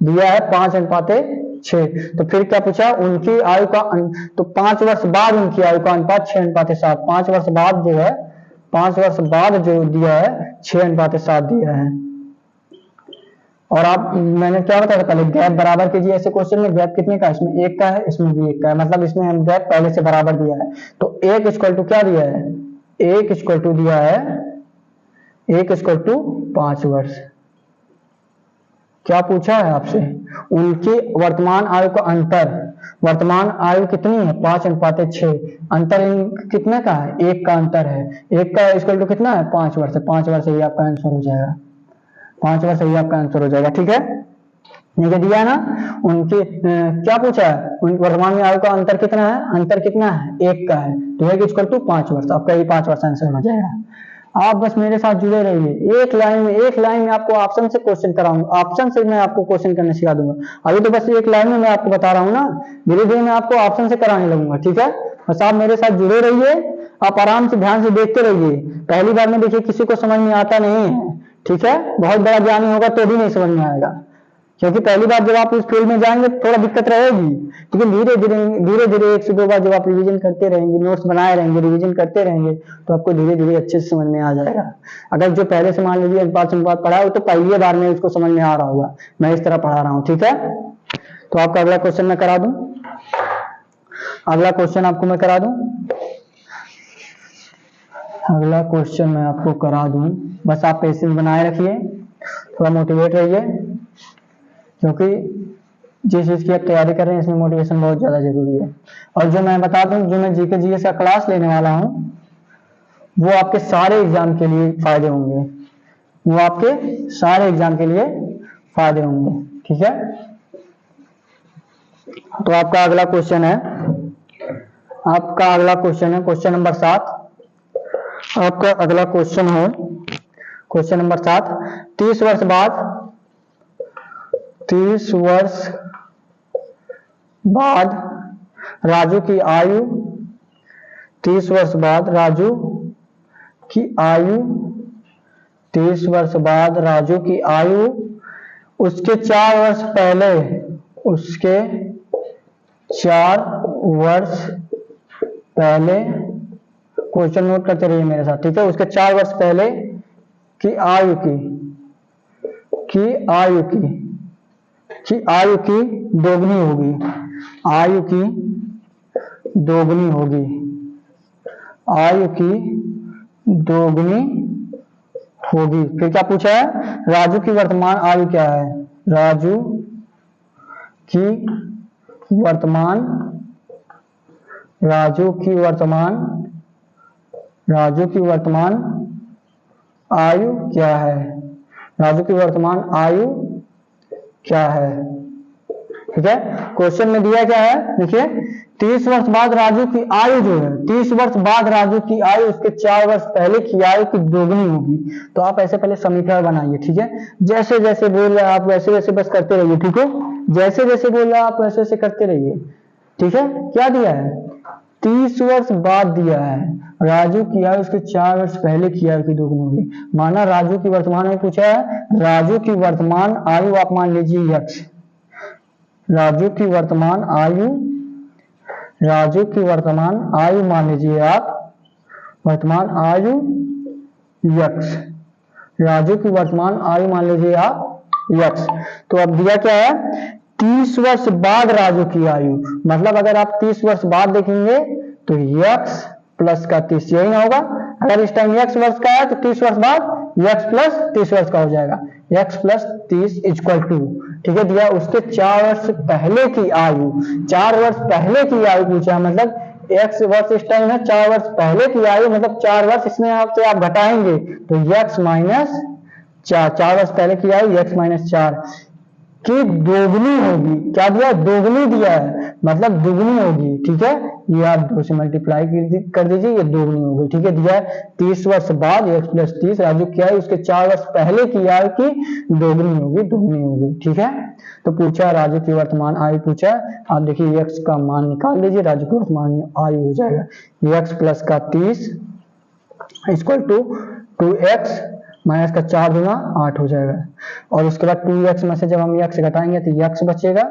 दिया है। 5:6। तो फिर क्या पूछा? उनकी आयु का तो 5 वर्ष बाद उनकी आयु का अनुपात 6:7। 5 वर्ष बाद जो है 5 वर्ष बाद जो दिया है 6:7 दिया है। और आप मैंने क्या बताया पहले, गैप बराबर कीजिए। ऐसे क्वेश्चन में गैप कितने का है? इसमें 1 का है, इसमें भी 1 का है, मतलब इसमें हम गैप पहले से बराबर दिया है। तो 1 इक्वल टू क्या दिया है? 1 इक्वल टू दिया है 1 इक्वल टू 5 वर्ष। क्या पूछा है आपसे? उनकी वर्तमान आयु का अंतर, वर्तमान आयु कितनी है? 5:6। अंतर कितने का है? 1 का अंतर है। 1 का इक्वल टू कितना है? 5 वर्ष। 5 वर्ष ही आपका आंसर हो जाएगा। 5 वर्ष ही आपका आंसर हो जाएगा। ठीक है, ये दिया ना। उनकी क्या पूछा है? वर्तमान में आयु का अंतर कितना है? अंतर कितना है? 1 का है। तो 1 इक्वल टू 5 वर्ष। आपका ये 5 वर्ष आंसर हो जाएगा। आप बस मेरे साथ जुड़े रहिए। एक लाइन में आपको ऑप्शन से क्वेश्चन कराऊंगा। ऑप्शन से मैं आपको क्वेश्चन करना सिखा दूंगा। अभी तो बस एक लाइन में मैं आपको बता रहा हूँ ना, धीरे धीरे मैं आपको ऑप्शन से कराने लगूंगा। ठीक है, बस आप मेरे साथ जुड़े रहिए। आप आराम से ध्यान से देखते रहिए। पहली बार में देखिए किसी को समझ में आता नहीं है। ठीक है, बहुत बड़ा ज्ञानी होगा तो भी नहीं समझ में आएगा, क्योंकि पहली बार जब आप उस फील्ड में जाएंगे थोड़ा दिक्कत रहेगी। लेकिन धीरे धीरे 1 से 2 बार जब आप रिवीजन करते रहेंगे, नोट्स बनाए रहेंगे, रिवीजन करते रहेंगे, तो आपको धीरे धीरे अच्छे से समझ में आ जाएगा। अगर जो पहले से मान लीजिए अनुपात पढ़ा है, तो पहली बार में उसको समझ में आ रहा होगा। मैं इस तरह पढ़ा रहा हूँ। ठीक है, तो आपका अगला क्वेश्चन मैं करा दूं। अगला क्वेश्चन आपको मैं करा दूं। अगला क्वेश्चन मैं आपको करा दूं। बस आप पेशेंस बनाए रखिए, थोड़ा मोटिवेट रहिए, क्योंकि जिस चीज की आप तैयारी कर रहे हैं इसमें मोटिवेशन बहुत ज्यादा जरूरी है। और जो मैं बता दूं, जो मैं जीके जीएस का क्लास लेने वाला हूं, वो आपके सारे एग्जाम के लिए फायदे होंगे। वो आपके सारे एग्जाम के लिए फायदे होंगे। ठीक है, तो आपका अगला क्वेश्चन है, क्वेश्चन नंबर 7। आपका अगला क्वेश्चन है क्वेश्चन नंबर 7। 30 वर्ष बाद राजू की आयु 30 वर्ष बाद राजू की आयु 30 वर्ष बाद राजू की आयु उसके 4 वर्ष पहले, उसके 4 वर्ष पहले, क्वेश्चन नोट करते रहिए मेरे साथ। ठीक है, उसके 4 वर्ष पहले की आयु की दोगुनी होगी। आयु की दोगुनी होगी। आयु की दोगुनी होगी। फिर क्या पूछा है? राजू की वर्तमान आयु क्या है? राजू की वर्तमान आयु क्या है? राजू की वर्तमान आयु क्या है? ठीक है, क्वेश्चन में दिया क्या है? देखिए 30 वर्ष बाद राजू की आयु जो है, 30 वर्ष बाद राजू की आयु उसके 4 वर्ष पहले की आयु की दोगुनी होगी। तो आप ऐसे पहले समीकरण बनाइए, ठीक है। जैसे जैसे बोल रहे हैं आप वैसे वैसे बस करते रहिए, ठीक है। जैसे जैसे बोल रहे हैं आप वैसे वैसे करते रहिए, ठीक है। क्या दिया है? 30 वर्ष बाद दिया है, राजू की आयु उसके 4 वर्ष पहले की आयु की दोगुनी होगी। माना राजू की वर्तमान आयु पूछा है, राजू की वर्तमान आयु आप मान लीजिए यक्स, राजू की वर्तमान आयु मान लीजिए आप वर्तमान आयु यक्स, राजू की वर्तमान आयु मान लीजिए आप यक्स। तो अब दिया क्या है? 30 वर्ष बाद राजू की आयु, मतलब अगर आप 30 वर्ष बाद देखेंगे तो यक्स प्लस का 30, यही ना होगा। अगर इस टाइम यक्स वर्ष का है तो 30 वर्ष बाद यक्स प्लस 30 वर्ष का हो जाएगा, यक्स प्लस 30 इक्वल टू, ठीक है, दिया उसके 4 वर्ष पहले की आयु, 4 वर्ष पहले की आयु पूछा, मतलब एक्स वर्ष इस टाइम है, 4 वर्ष पहले की आयु मतलब 4 वर्ष इसमें आपसे आप घटाएंगे तो यक्स माइनस 4, 4 वर्ष पहले की आयु यक्स माइनस 4 की दोगुनी होगी। क्या दिया? दोगुनी दिया है, मतलब दुगनी होगी, ठीक है। ये आप 2 से मल्टीप्लाई कर दीजिए, ये दोगुनी होगी, ठीक है। दिया है 30 वर्ष बाद x प्लस 30 राजू क्या है उसके 4 वर्ष पहले की आयु की दोगुनी होगी, ठीक है। तो पूछा राजू की वर्तमान आयु पूछा, आप देखिए x का मान निकाल लीजिए, राजू की वर्तमान आयु हो जाएगा x प्लस का 30 इक्वल टू 2x माइनस का 4 दूना 8 हो जाएगा। और उसके बाद 2x में से जब हम x घटाएंगे तो x बचेगा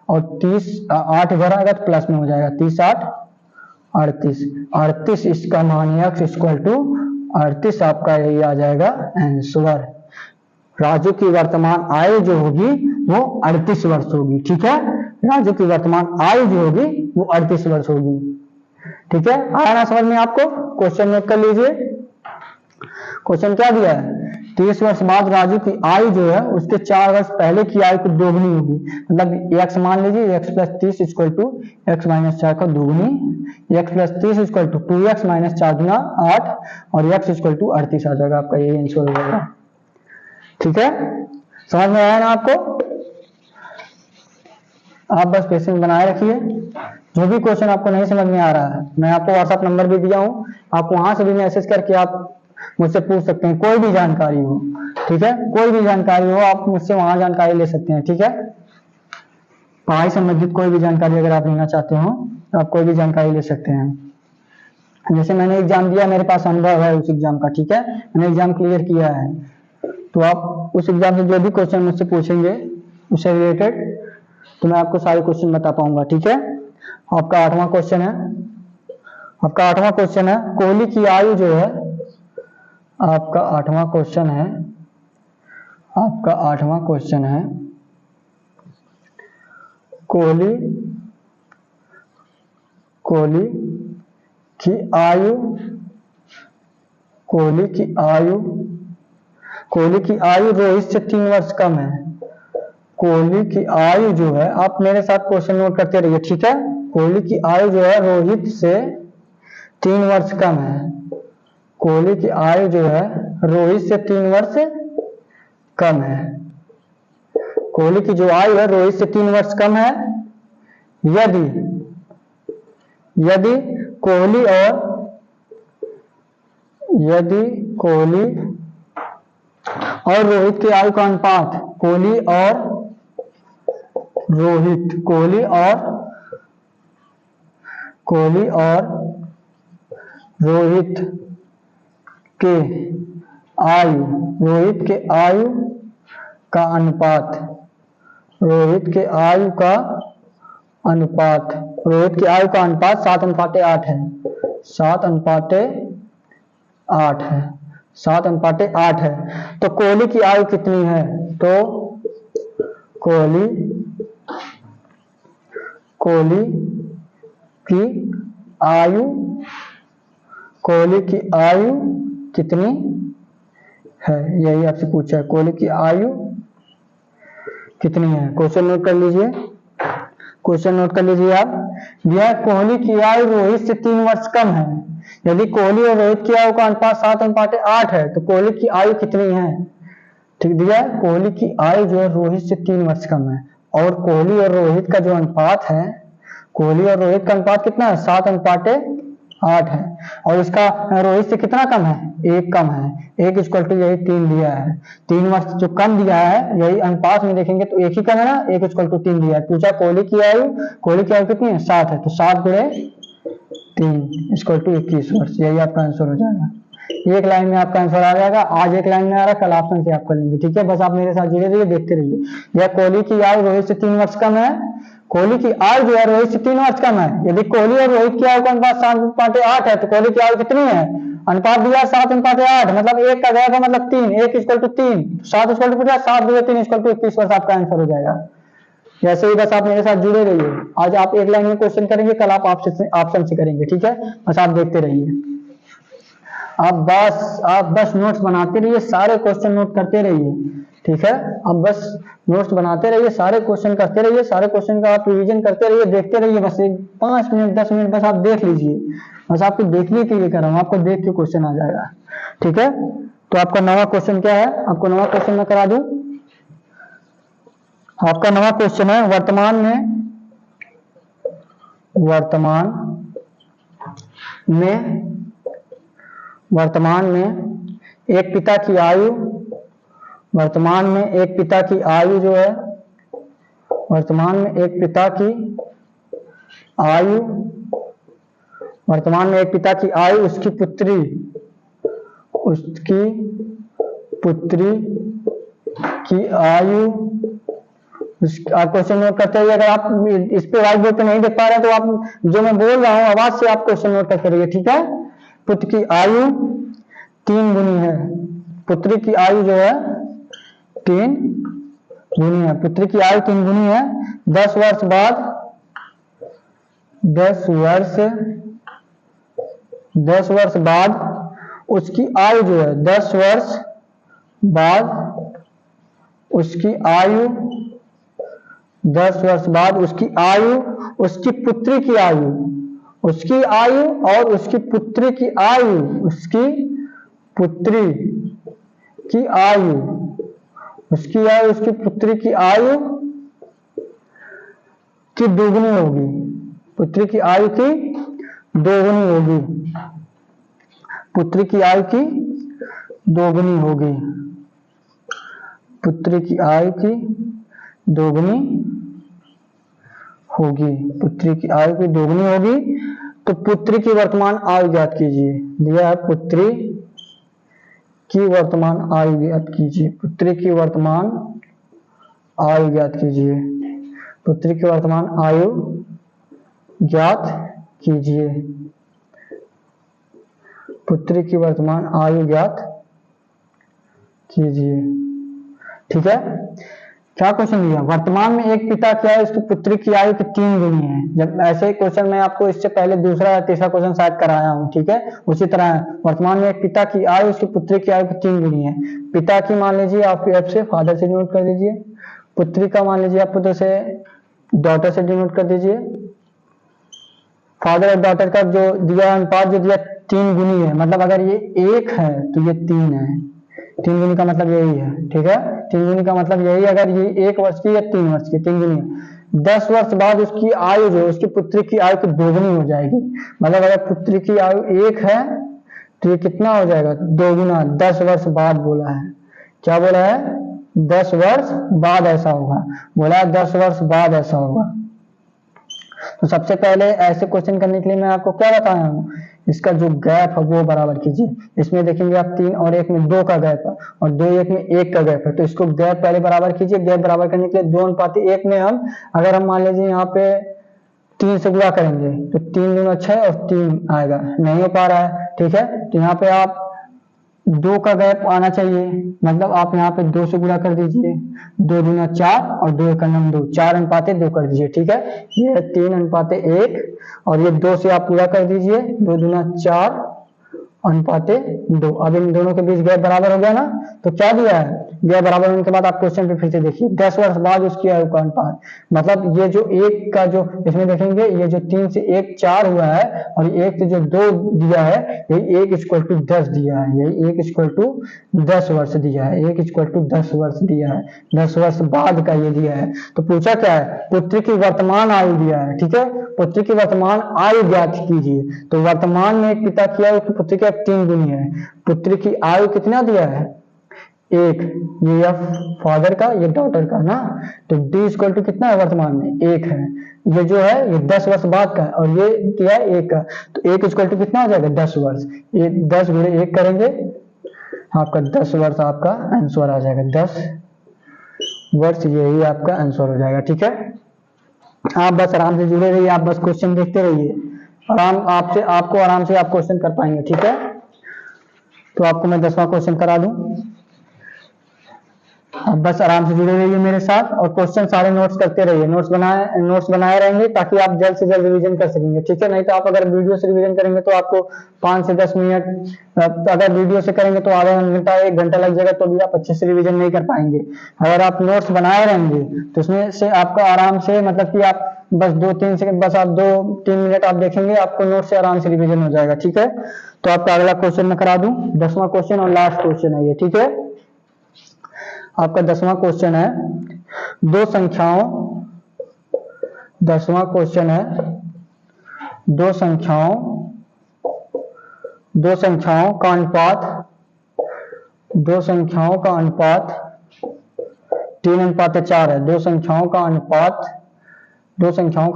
और 30 8 इधर आएगा तो प्लस में हो जाएगा, 30 8 38, इसका मान x इक्वल टू 38 आपका यही आ जाएगा आंसर। राजू की वर्तमान आयु जो होगी वो 38 वर्ष होगी, ठीक है। राजू की वर्तमान आयु जो होगी वो 38 वर्ष होगी, ठीक है। आया ना समझ में आपको? क्वेश्चन नोट कर लीजिए। क्वेश्चन क्या दिया है? 30 वर्ष बाद राजू की आयु जो है उसके 4 वर्ष पहले की आयु की दोगुनी होगी, मतलब x मान लीजिए x plus 30 equal to x minus 4 का दोगुनी, x plus 30 equal to 2x minus 4 गुना 8 और x इक्वल टू 38 आ जाएगा, आपका यही आंसर हो जाएगा, ठीक है। समझ में आया ना आपको? आप बस पेशेंस बनाए रखिए। जो भी क्वेश्चन आपको नहीं समझ में आ रहा है, मैं आपको व्हाट्सएप नंबर भी दिया हूँ, आप वहां से भी मैसेज करके आप मुझसे पूछ सकते हैं, कोई भी जानकारी हो, ठीक है। कोई भी जानकारी हो आप मुझसे वहां जानकारी ले सकते हैं, ठीक है। पढ़ाई संबंधित कोई भी जानकारी अगर आप लेना चाहते हो तो आप कोई भी जानकारी ले सकते हैं। जैसे मैंने एग्जाम दिया, मेरे पास अनुभव है उस एग्जाम का, ठीक है, मैंने एग्जाम क्लियर किया है, तो आप उस एग्जाम से जो भी क्वेश्चन मुझसे पूछेंगे उससे रिलेटेड तो मैं आपको सारे क्वेश्चन बता पाऊंगा, ठीक है। आपका 8वां क्वेश्चन है, कोहली की आयु जो है, आपका 8वां क्वेश्चन है, कोहली की आयु रोहित से 3 वर्ष कम है। कोहली की आयु जो है, आप मेरे साथ क्वेश्चन नोट करते रहिए, ठीक है। कोहली की आयु जो है रोहित से 3 वर्ष कम है। कोहली की आयु जो है रोहित से 3 वर्ष कम है। कोहली की जो आयु है रोहित से 3 वर्ष कम है। यदि कोहली और रोहित की आयु का अनुपात, कोहली और रोहित के आयु का अनुपात, रोहित की आयु का अनुपात 7:8 है, 7:8 है। तो कोहली की आयु कितनी है? तो कोहली की आयु कितनी है, यही आपसे पूछा है, कोहली की आयु कितनी है। क्वेश्चन नोट कर लीजिए आप। यह कोहली की आयु रोहित से 3 वर्ष कम है। यदि कोहली और रोहित की आयु का अनुपात 7:8 है तो कोहली की आयु कितनी है? ठीक दिया है, कोहली की आयु जो है रोहित से 3 वर्ष कम है और कोहली और रोहित का जो अनुपात है कोहली और रोहित का अनुपात कितना है? 7:8 है। और इसका रोहित से कितना कम है? 1 कम है। 1 इक्वल टू यही 3 दिया है। 3 मार्क्स जो कम दिया है, यही अनुपात में देखेंगे तो 1 ही कम है ना, 1 इक्वल टू 3 दिया है। पूछा कोहली की आयु कितनी है? 7 है, तो 7 गुणे 3 इक्वल टू 21 वर्ष। यही आपका आंसर हो जाएगा। एक लाइन में आपका आंसर आ जाएगा। आज एक लाइन में आ रहा है, कल ऑप्शन से आप कर लेंगे। ठीक है, बस आप मेरे साथ जुड़े रहिए, देखते रहिए। यह कोहली की आयु रोहित से 3 वर्ष कम है। कोहली की आयु जो है रोहित से 3 वर्ष कम है। यदि कोहली और रोहित की आयु का अनुपात 7:8 है तो कोहली की आयु कितनी है? अनुपात दिया 7:8, मतलब 1 का गैप है, मतलब 3। 1 इक्वल टू 3, 7 इक्वल टू 7 गुणे 3 इक्वल टू 21 वर्ष आपका आंसर हो जाएगा। जैसे ही बस आप मेरे साथ जुड़े रहिए। आज आप एक लाइन में क्वेश्चन करेंगे, कल आप ऑप्शन से करेंगे। ठीक है, बस आप देखते रहिए। आप बस नोट्स बनाते रहिए, सारे क्वेश्चन नोट करते रहिए। ठीक है, अब बस नोट्स बनाते रहिए, सारे क्वेश्चन करते रहिए, सारे क्वेश्चन का आप रिवीजन करते रहिए, देखते रहिए। बस 5 मिनट 10 मिनट बस आप देख लीजिए। बस आपको देखने के लिए कर रहा हूँ, आपको देख के क्वेश्चन आ जाएगा। ठीक है, तो आपका नवा क्वेश्चन क्या है? आपको नवा क्वेश्चन मैं करा दूं। आपका नवा क्वेश्चन है, वर्तमान में एक पिता की आयु जो है, वर्तमान में एक पिता की आयु उसकी पुत्री की आयु। आप क्वेश्चन नोट करते रहिए। अगर आप इस पे व्हाइट बोर्ड पे नहीं देख पा रहे हैं तो आप जो मैं बोल रहा हूँ आवाज से आप क्वेश्चन नोट करते रहिए। ठीक है, पुत्र की आयु 3 गुनी है। पुत्री की आयु जो है 3 गुनी है। पुत्री की आयु 3 गुनी है। 10 वर्ष बाद उसकी आयु जो है, 10 वर्ष बाद उसकी आयु उसकी पुत्री की आयु और उसकी पुत्री की आयु की दोगुनी होगी। पुत्री की आयु की दोगुनी होगी। पुत्री की आयु की दोगुनी होगी। पुत्री की आयु की दोगुनी होगी। तो पुत्री की वर्तमान आयु ज्ञात कीजिए। दिया है पुत्री की वर्तमान आयु ज्ञात कीजिए। पुत्री की वर्तमान आयु ज्ञात कीजिए। पुत्री की वर्तमान आयु ज्ञात कीजिए। पुत्री की वर्तमान आयु ज्ञात कीजिए। ठीक है, क्या क्वेश्चन दिया? वर्तमान में एक पिता क्या है, उसकी पुत्री की आयु की 3 गुनी है। जब ऐसे क्वेश्चन मैं आपको इससे पहले दूसरा या तीसरा क्वेश्चन शायद कराया हूँ। ठीक है, उसी तरह वर्तमान में एक पिता की आयु उसकी पुत्री की आयु की 3 गुनी है। पिता की मान लीजिए आप एफ से, फादर से डिनोट कर दीजिए। पुत्री का मान लीजिए आप पुत्र से, डॉटर से डिनोट कर दीजिए। फादर और डॉटर का जो दिया अनुपात जो दिया 3 गुनी है, मतलब अगर ये 1 है तो ये 3 है। 3 गुनी का मतलब यही है। ठीक है, 3 गुनी का मतलब यही, अगर ये 1 वर्ष की या 3 वर्ष की, 3 गुनी है। 10 वर्ष बाद उसकी आयु जो उसकी पुत्री की आयु की दोगुनी हो जाएगी। मतलब अगर पुत्री की आयु 1 है तो ये कितना हो जाएगा? 2 गुना। 10 वर्ष बाद बोला है। क्या बोला है? 10 वर्ष बाद ऐसा होगा। बोला है 10 वर्ष बाद ऐसा होगा। तो सबसे पहले ऐसे क्वेश्चन करने के लिए मैं आपको क्या बताया हूँ, इसका जो गैप है वो बराबर कीजिए। इसमें देखेंगे आप 3 और 1 में 2 का गैप है और 2 1 में 1 का गैप है, तो इसको गैप पहले बराबर कीजिए। गैप बराबर करने के लिए 2:1 में अगर हम मान लीजिए यहाँ पे 3 से गुणा करेंगे तो 3 दूना 6 और 3 आएगा, नहीं हो पा रहा है। ठीक है, तो यहाँ पे आप 2 का गैप आना चाहिए, मतलब आप यहाँ पे 2 से गुणा कर दीजिए। 2 दूना 4 और 2 का नाम 2, 4:2 कर दीजिए। ठीक है, ये 3:1 और ये 2 से आप पूरा कर दीजिए। 2 दूना 4:2। अब इन दोनों के बीच गैप बराबर हो गया ना, तो क्या दिया है? व्यय बराबर होने के बाद आप क्वेश्चन पे फिर से देखिए 10 वर्ष बाद उसकी आयु का अनुपात, मतलब ये जो एक का जो इसमें देखेंगे, ये जो 3 से 1 4 हुआ है और 1 से जो 2 दिया है, यही 1 इक्वल टू 10 दिया है, यही 1 इक्वल टू 10 वर्ष दिया है, 1 इक्वल टू 10 वर्ष दिया है, 10 वर्ष बाद का ये दिया है। तो पूछा क्या है, पुत्री की वर्तमान आयु दिया है, ठीक है, पुत्री की वर्तमान आयु ज्ञात कीजिए। तो वर्तमान में एक पिता की आयु पुत्री की 3 गुनी है, पुत्री की आयु कितना दिया है 1, ये फादर का, ये डॉटर का ना, तो डी इक्वल टू कितना है वर्तमान में 1 है, ये जो है ये 10 वर्ष बाद का है और ये दिया है 1 का, तो 1 इक्वल टू कितना हो जाएगा 10 वर्ष, ये 10 गुणे 1 करेंगे आपका 10 वर्ष आपका आंसर आ जाएगा, 10 वर्ष यही आपका आंसर हो जाएगा। ठीक है, आप बस आराम से जुड़े रहिए, आप बस क्वेश्चन देखते रहिए, आपको आराम से आप क्वेश्चन कर पाएंगे। ठीक है, तो आपको मैं 10वां क्वेश्चन करा दूं, आप बस आराम से जुड़े रहिए मेरे साथ और क्वेश्चन सारे नोट्स करते रहिए, नोट्स बनाए रहेंगे ताकि आप जल्द से जल्द रिवीजन कर सकेंगे। ठीक है, नहीं तो आप अगर वीडियो से रिवीजन करेंगे तो आपको 5 से 10 मिनट, अगर वीडियो से करेंगे तो आधा घंटा 1 घंटा लग जाएगा, तो भी आप अच्छे से रिवीजन नहीं कर पाएंगे। अगर आप नोट्स बनाए रहेंगे तो उसमें से आपका आराम से, मतलब कि आप बस 2-3 सेकंड, बस आप 2-3 मिनट आप देखेंगे, आपको नोट से आराम से रिवीजन हो जाएगा। ठीक है, तो आपका अगला क्वेश्चन मैं करा दूं, 10वां क्वेश्चन और लास्ट क्वेश्चन है ये। ठीक है, आपका 10वां क्वेश्चन है, 10वां क्वेश्चन है, दो संख्याओं का अनुपात 3:4 है। दो संख्याओं का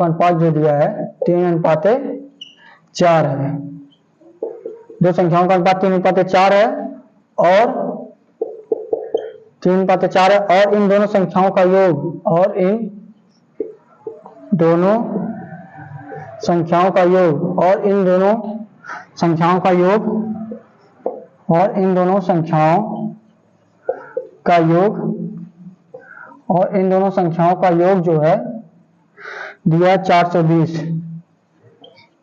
अनुपात जो दिया है 3:4 है, दो संख्याओं का अनुपात 3:4 है और 3:4 है, और इन दोनों संख्याओं का योग, और इन दोनों संख्याओं का योग, और इन दोनों संख्याओं का योग, और इन दोनों संख्याओं का योग, और इन दोनों संख्याओं का योग जो है दिया 420 है,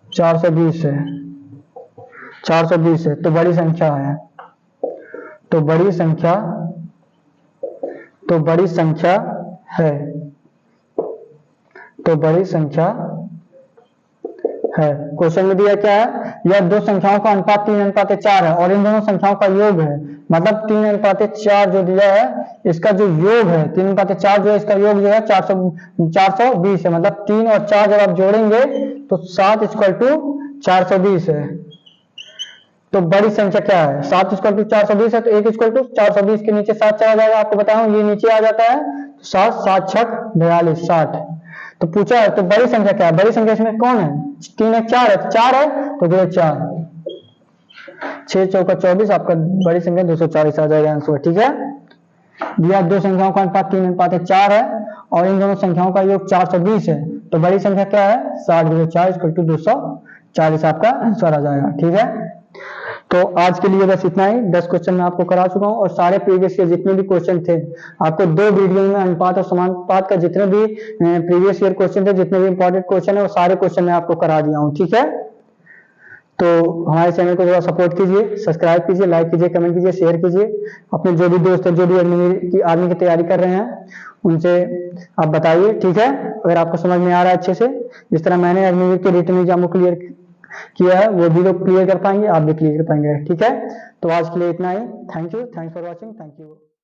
420 है, तो बड़ी संख्या है, तो बड़ी संख्या है, तो बड़ी संख्या है। क्वेश्चन में दिया क्या है, यह दो संख्याओं का अनुपात 3:4 है और इन दोनों संख्याओं का योग है, मतलब 3:4 जो दिया है इसका जो योग है 3:4 जो है, इसका योग जो है 420 है, मतलब 3 और 4 जब आप जोड़ेंगे तो 7 इक्वल टू 420 है। तो बड़ी संख्या क्या है, 7 इक्वल टू 420 है, तो 1 इक्वल टू 420 के नीचे 7 चला जाएगा, आपको बताऊं ये नीचे आ जाता है, 7 7 6 42 60। तो पूछा है तो बड़ी संख्या क्या है, बड़ी संख्या इसमें कौन है, 3 1 4 है, 4 है तो 2 4, 6 चौका 24, आपका बड़ी संख्या 240 आ जाएगा आंसर। ठीक है, दिया दो संख्याओं का अनुपात 3:4 है और इन दोनों संख्याओं का योग 420 है, तो बड़ी संख्या क्या है 7 × 4 इक्वल टू 240, आपका आंसर आ जाएगा। ठीक है, तो आज के लिए बस इतना ही, 10 क्वेश्चन मैं आपको करा चुका हूं और सारे प्रीवियस ईयर जितने भी क्वेश्चन थे, आपको 2 वीडियो में अनुपात और समानुपात का जितने भी प्रीवियस ईयर क्वेश्चन थे, जितने भी इंपॉर्टेंट क्वेश्चन है, वो सारे क्वेश्चन मैं आपको करा दिया हूं। ठीक है, तो हमारे चैनल को थोड़ा सपोर्ट कीजिए, सब्सक्राइब कीजिए, लाइक कीजिए, कमेंट कीजिए, शेयर कीजिए, अपने जो भी दोस्त है, जो भी आर्मी की तैयारी कर रहे हैं उनसे आप बताइए। ठीक है, अगर आपको समझ में आ रहा है अच्छे से, जिस तरह मैंने अग्निवीर के रिटन एग्जाम को क्लियर किया है, वो भी लोग क्लियर कर पाएंगे, आप भी क्लियर कर पाएंगे। ठीक है, तो आज के लिए इतना ही, thank you, thanks for watching, thank you.